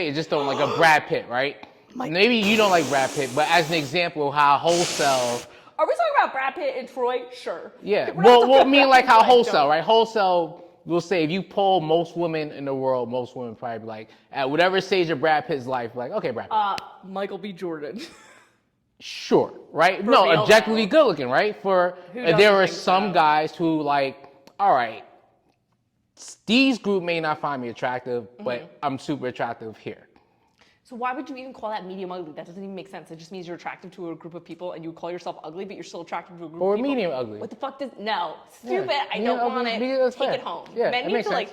it just don't like a Brad Pitt, right? Maybe you don't like Brad Pitt, but as an example, how wholesale. Are we talking about Brad Pitt and Troy? Sure. Yeah. We're not Well, talking mean about like how Troy, wholesale, don't. right? Wholesale. We'll say if you poll most women in the world, most women probably be like at whatever stage of Brad Pitt's life, like okay, Brad Pitt. Michael B. Jordan. Sure, right? For No, real, objectively though. good looking, right? doesn't There are think some so? guys who like, all right, these group may not find me attractive, but I'm super attractive here. So why would you even call that medium ugly? That doesn't even make sense. It just means you're attractive to a group of people and you call yourself ugly, but you're still attractive to a group Or of people. medium ugly. What the fuck does, no, stupid. Yeah. I Medium don't want ugly, it. that's Take fair. it home. Yeah, Men it need makes to sense.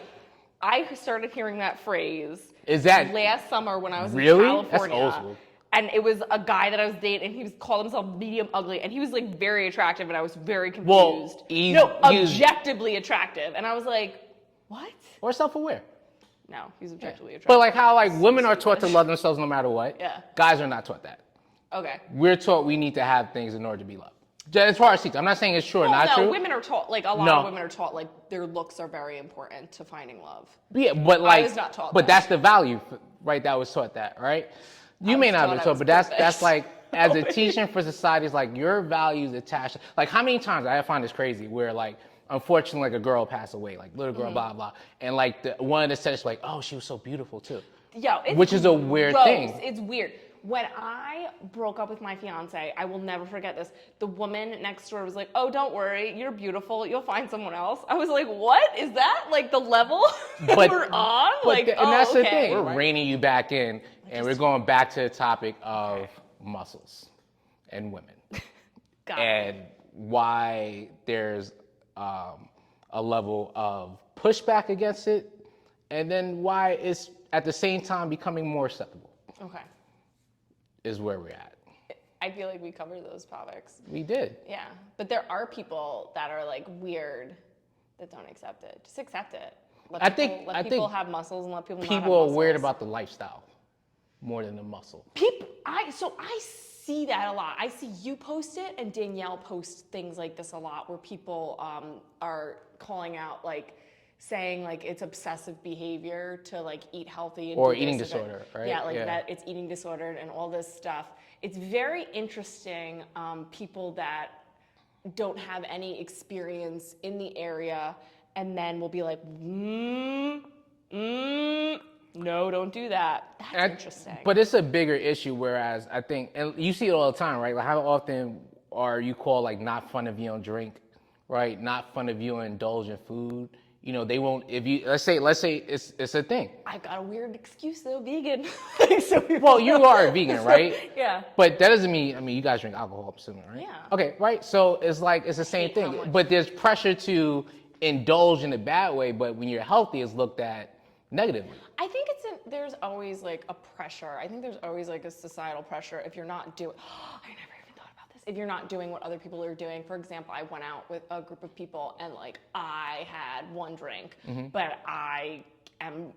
I started hearing that phrase. Is that last summer when I was really? in California. That's old school. And it was a guy that I was dating, and he was called himself medium ugly, and he was like very attractive, and I was very confused. he's Objectively attractive, and I was like, what? or self-aware. No, he's objectively attractive. But like how like women are taught to love themselves no matter what. Yeah. Guys are not taught that. Okay. We're taught we need to have things in order to be loved. As far as teaching, I'm not saying it's true or not true. Women are taught, like a lot No. of women are taught, like their looks are very important to finding love. Yeah, but like, was not taught but that. that's the value, right? That was taught that, right? You may was not have taught been I taught, was but that's perfect. like as a teaching for society, it's like your values attached. Like how many times I find this crazy where like unfortunately like a girl passed away, like little girl, blah blah, and like one of the says like, oh, she was so beautiful too. Yo, it's Which is a weird gross. thing. It's weird. When I broke up with my fiance, I will never forget this. The woman next door was like, "Oh, don't worry, you're beautiful. You'll find someone else." I was like, "What is that? Like the level that But- we're on?" Like, and that's the okay. thing. We're reining you back in, and we're going back to the topic of muscles and women. Got it. And why there's a level of pushback against it, and then why it's at the same time becoming more acceptable Okay. is where we're at. I feel like we covered those topics. We did. Yeah, but there are people that are like weird that don't accept it. Just accept it. Let people have muscles and let people not have People are muscles. weird about the lifestyle more than the muscle. I see that a lot. I see you post it and Danielle posts things like this a lot where people are calling out like saying like it's obsessive behavior to like eat healthy and Or do eating this and disorder, right? Yeah, like Yeah. that it's eating disordered and all this stuff. It's very interesting people that don't have any experience in the area and then will be like, no, don't do that. That's interesting. But it's a bigger issue, whereas I think, and you see it all the time, right? Like how often are you called like not fun if you don't drink, right? Not fun if you indulge in food. You know, they won't, if you, let's say it's a thing. I got a weird excuse though, vegan. Well, you are a vegan, right? Yeah. But that doesn't mean, I mean, you guys drink alcohol, I'm assuming, right? Yeah. Okay, right? So it's like, it's the same hate how thing. much- But there's pressure to indulge in a bad way, but when you're healthy, it's looked at negatively. I think there's always like a pressure. I think there's always like a societal pressure if you're not doing, I never even thought about this. If you're not doing what other people are doing. For example, I went out with a group of people and like I had one drink, but I am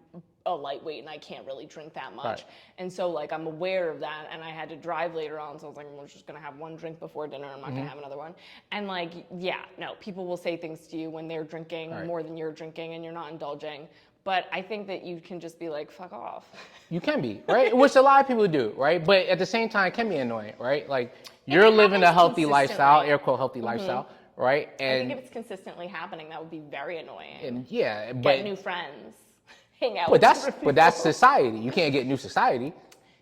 a lightweight and I can't really drink that much. Right. And so like I'm aware of that, and I had to drive later on, so I was like, I'm just gonna have one drink before dinner, I'm not gonna have another one. And like, yeah, no, people will say things to you when they're drinking more than you're drinking and you're not indulging. But I think that you can just be like, fuck off. You can be, right? Which a lot of people do, right? But at the same time, it can be annoying, right? Like, If you're it living a happens healthy lifestyle, consistently. air quote healthy lifestyle, right? I And think if it's consistently happening, that would be very annoying. and yeah, Get but new friends, hang out but with that's different but that's people. society. You can't get new society,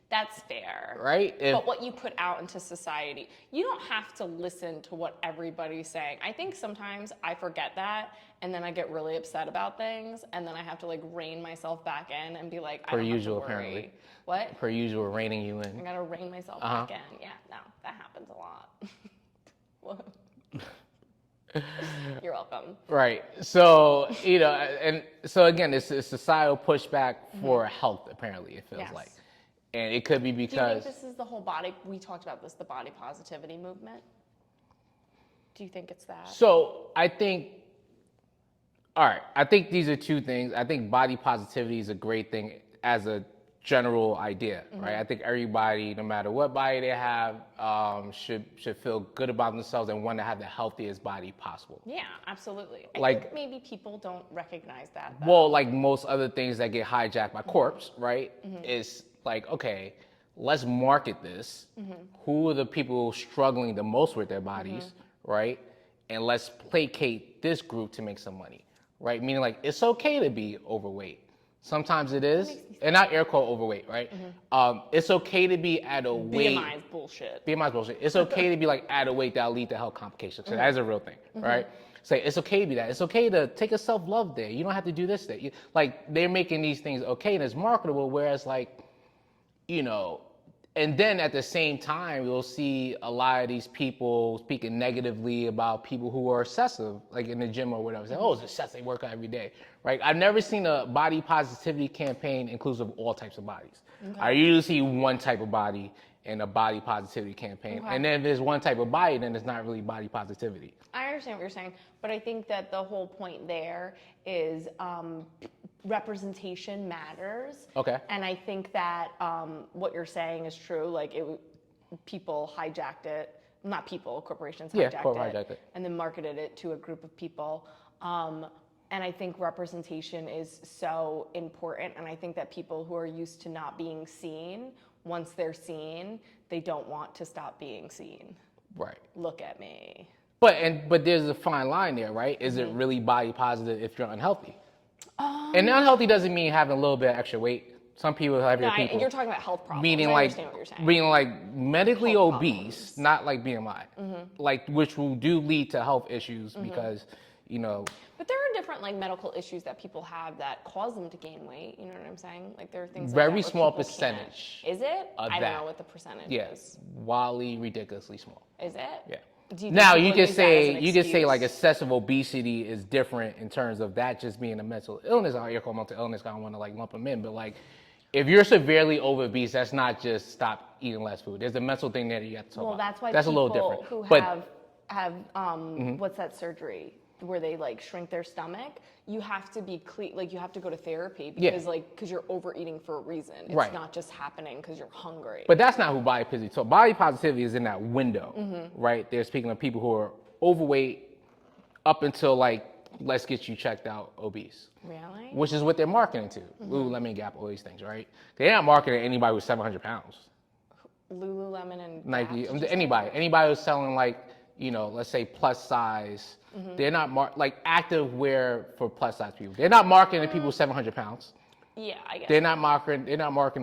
That's fair. right? If, But what you put out into society, you don't have to listen to what everybody's saying. I think sometimes I forget that, and then I get really upset about things, and then I have to like rein myself back in and be like, I Per don't usual, have to worry. apparently. What? per usual, reining you I in. gotta rein myself back in. Yeah, no, that happens a lot. Well, you're welcome. Right. So, and so again, it's a societal pushback for health, apparently, it feels Yes. like. And it could be Do you because, think this is the whole body? We talked about this, the body positivity movement. Do you think it's that? so I think, all right, I think these are two things. I think body positivity is a great thing as a general idea, right? I think everybody, no matter what body they have, should feel good about themselves and want to have the healthiest body possible. Yeah, absolutely. I Like- think maybe people don't recognize that. Though. Well, like most other things that get hijacked by corpse, right? Is like, okay, let's market this. Who are the people struggling the most with their bodies, right? And let's placate this group to make some money, right? Meaning like, it's okay to be overweight. Sometimes it is, and not air quote overweight, right? It's okay to be at a weight. BMI is bullshit. BMI is bullshit. It's okay to be like at a weight that'll lead to health complications. So that is a real thing, right? Say it's okay to be that. It's okay to take a self-love day. You don't have to do this day. Like they're making these things okay and it's marketable. Whereas like, and then at the same time, you'll see a lot of these people speaking negatively about people who are excessive, like in the gym or whatever. Say, oh, it's excessive, they work out every day, right? I've never seen a body positivity campaign inclusive of all types of bodies. Okay. I usually see one type of body in a body positivity campaign. Okay. And then if there's one type of body, then it's not really body positivity. I understand what you're saying, but I think that the whole point there is representation matters. Okay. And I think that what you're saying is true. Like people hijacked it. Not people, corporations hijacked it, and then marketed it to a group of people. And I think representation is so important. And I think that people who are used to not being seen, once they're seen, they don't want to stop being seen. Right. Look at me. But there's a fine line there, right? Is it really body positive if you're unhealthy? And unhealthy doesn't mean having a little bit of extra weight. Some people have No, people. you're talking about health problems. Meaning I like understand what you're saying. being like medically Health obese, problems. not like BMI, like which will do lead to health issues because But there are different like medical issues that people have that cause them to gain weight. You know what I'm saying? Like there are things like Very that where small people percentage can't. Is it? of I that. don't know what the percentage yes, is. wildly ridiculously small. Is it? Yeah. Do you think Now people you can use that as say an you can say like excuse? excessive obesity is different in terms of that just being a mental illness. I call mental illness. I don't want to like lump them in, but like if you're severely obese, that's not just stop eating less food. There's a mental thing there that you have to talk Well, about. that's why that's people a little different. who But have what's that surgery where they like shrink their stomach? You have to be clean. Like you have to go to therapy because you're overeating for a reason. It's Right. not just happening because you're hungry. But that's not who body positivity. So body positivity is in that window, right? They're speaking of people who are overweight up until like, let's get you checked out, obese, Really? which is what they're marketing to. Lululemon, Gap, all these things, right? They're not marketing to anybody who's 700 pounds. Lululemon and Nike, Gap, did you say? anybody who's selling like, let's say plus size. They're not like active wear for plus size people. They're not marketing to people 700 pounds. Yeah, I guess. They're not marketing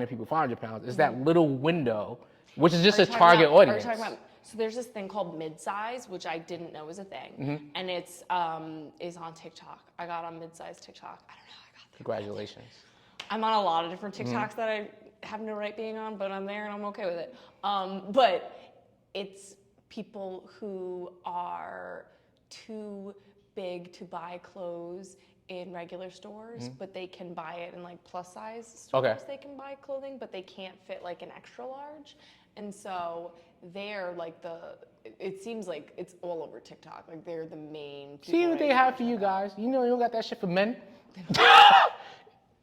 to people 500 pounds. It's that little window, which is just Are a you talking target about- audience. Are you talking about, so there's this thing called mid-size, which I didn't know was a thing, and it's is on TikTok. I got on mid-size TikTok. I don't know. I got there. Congratulations. I'm on a lot of different TikToks that I have no right being on, but I'm there and I'm okay with it. But it's people who are too big to buy clothes in regular stores, but they can buy it in like plus size stores. Okay. They can buy clothing, but they can't fit like an extra large. And so they're like it seems like it's all over TikTok. Like they're the main. See people what they right have now. for you guys. You don't got that shit for men.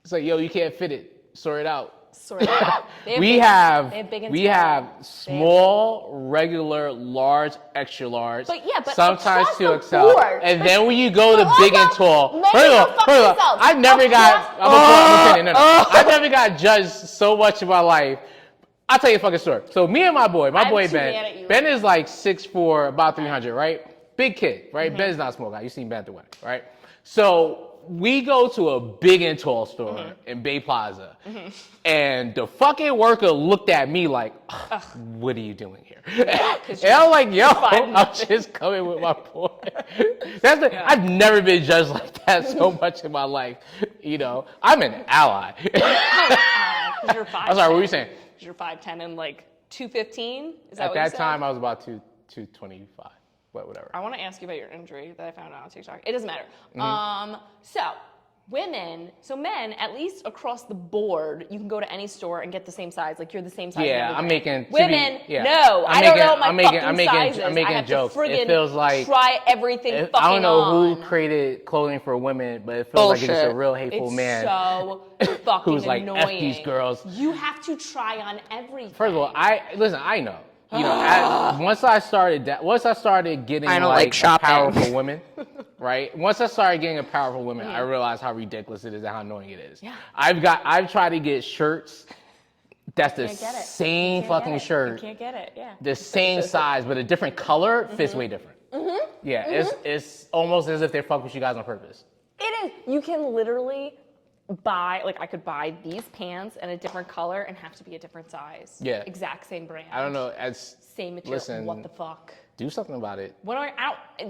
It's like, yo, you can't fit it. Sort it out. Sort of. They We big- have they have big and we small. have They have- small, regular, large, extra large. But yeah, but sometimes across to the excel. board. And But- then when you go to but big and also, tall, men first of go all, fuck themselves. I've never got. Across- I'm a opinion. No. I've never got judged so much in my life. I'll tell you a fucking story. So me and my boy I'm Ben. too mad at you Ben right is like 6'4", about 300, right? Big kid, right? Mm-hmm. Ben's not a small guy. You seen Ben at the wedding, right? So we go to a big and tall store Mm-hmm. in Bay Plaza, and the fucking worker looked at me like, "What are you doing here?" And I'm like, "Yo, I'm just coming with my boy." I've never been judged like that so much in my life. You know, I'm an ally. 'Cause you're 5'10". I'm sorry, what were you saying? 'Cause you're 5'10" and like 215. Is that At what you that said? time, I was about 225, but whatever. I want to ask you about your injury that I found out on TikTok. It doesn't matter. Mm-hmm. So men, at least across the board, you can go to any store and get the same size. Like you're the same size. Yeah, in every I'm brand. making women. yeah. No, I'm I don't making- know what my I'm making- fucking I'm making- size is. I'm making I have jokes. to It friggin' feels like- try everything fucking I don't know on. who created clothing for women, but it feels like it's just a real hateful It's man so fucking who's like, annoying. F these girls. You have to try on everything. First of all, I know. You know, once I started getting I don't like shopping. powerful women, right? Once I started getting a powerful women, I realized how ridiculous it is and how annoying it is. Yeah. I've tried to get shirts that's the Can't get it. same Can't fucking get it. shirt, You can't get it. Yeah. the same size, but a different color fits way different. Yeah, it's almost as if they're fucking with you guys on purpose. It is. You can literally buy, like I could buy these pants in a different color and have to be a different size. Yeah. Exact same brand. I don't know. Same material. Listen, What the fuck? do something about it. When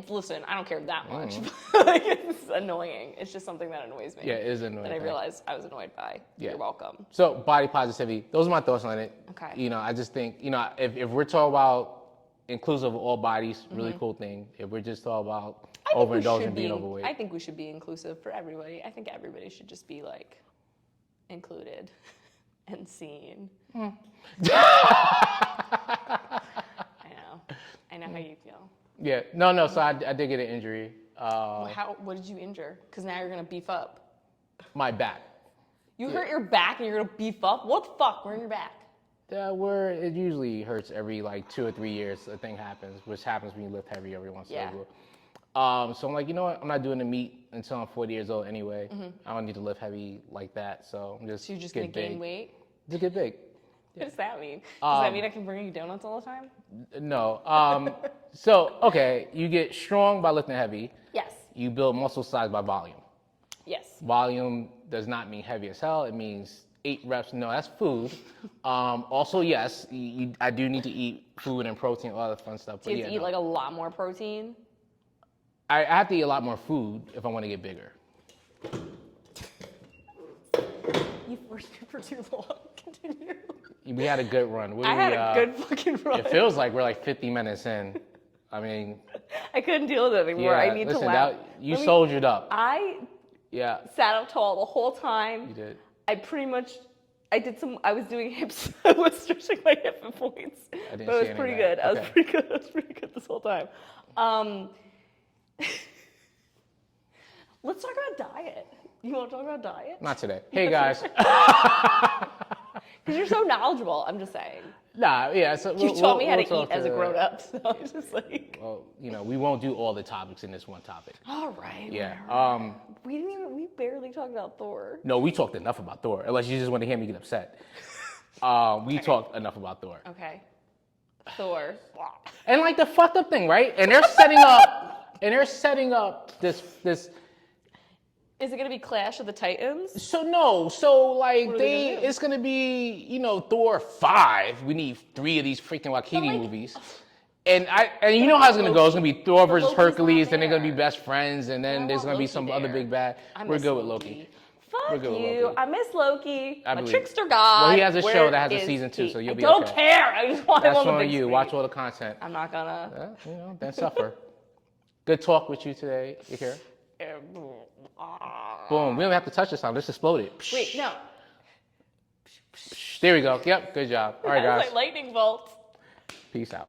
listen, I don't care that much. Like, it's annoying. It's just something that annoys me. Yeah, it is annoying. That I realized I was annoyed by. Yeah. You're welcome. So body positivity. Those are my thoughts on it. Okay. You know, I just think, you know, if we're talking about inclusive of all bodies, really cool thing. If we're just talking about overindulging, being overweight. I think we should be inclusive for everybody. I think everybody should just be like included and seen. I know how you feel. Yeah. No. So I did get an injury. What did you injure? Because now you're gonna beef up. My back. You hurt your back and you're gonna beef up? What the fuck? Where in your back? Where it usually hurts every like 2 or 3 years, a thing happens, which happens when you lift heavy every once in a while. So I'm like, you know what? I'm not doing the meet until I'm 40 years old anyway. I don't need to lift heavy like that. So I'm just. So you're just gonna gain weight? Just get big. What does that mean? Does that mean I can bring you donuts all the time? No. So okay, you get strong by lifting heavy. Yes. You build muscle size by volume. Yes. Volume does not mean heavy as hell. It means 8 reps. No, that's food. Also, yes, I do need to eat food and protein, all that fun stuff. Do you have to eat like a lot more protein? I have to eat a lot more food if I want to get bigger. You forced me for too long. Continue. We had a good run. I had a good fucking run. It feels like we're like 50 minutes in. I mean, I couldn't deal with it anymore. yeah, I need listen, to laugh. you soldiered up. I Yeah, sat up tall the whole time. you did. I was doing hips. I was stretching my hip points. I didn't But it see was pretty any of good. that. I was Okay. pretty good. I was pretty good this whole time. Let's talk about diet. You want to talk about diet? Not today. Hey guys. Because you're so knowledgeable. I'm just saying. Nah, yeah. So You taught me how to we'll eat talk as a grown up. So I'm just like. Well, you know, we won't do all the topics in this one topic. All right. Yeah. whatever. We barely talked about Thor. No, we talked enough about Thor. Unless you just want to hear me get upset. We talked enough about Thor. Okay. Thor. And like the fucked up thing, right? And they're setting up this. Is it gonna be Clash of the Titans? So like What are they gonna do? it's gonna be, you know, Thor 5. We need 3 of these freaking Wakiti movies. And you know how it's gonna go. It's gonna be Thor versus Loki's not Hercules, then they're gonna be there. best friends, and then I there's want gonna be Loki some other there. big bad. I We're miss good with Loki. We're Fuck good with you. Loki. I miss Loki. I My believe. trickster god. Well, he has a show Where that has a is season 2, he? so you'll be I don't okay. care. I just want him That's on the on big you. screen. Watch all the content. I'm not gonna. You know, then suffer. Good talk with you today, Yakira. Boom. We don't have to touch this time. This exploded. Wait, no. There we go. Yep. Good job. All right, That was guys. like lightning bolt. Peace out.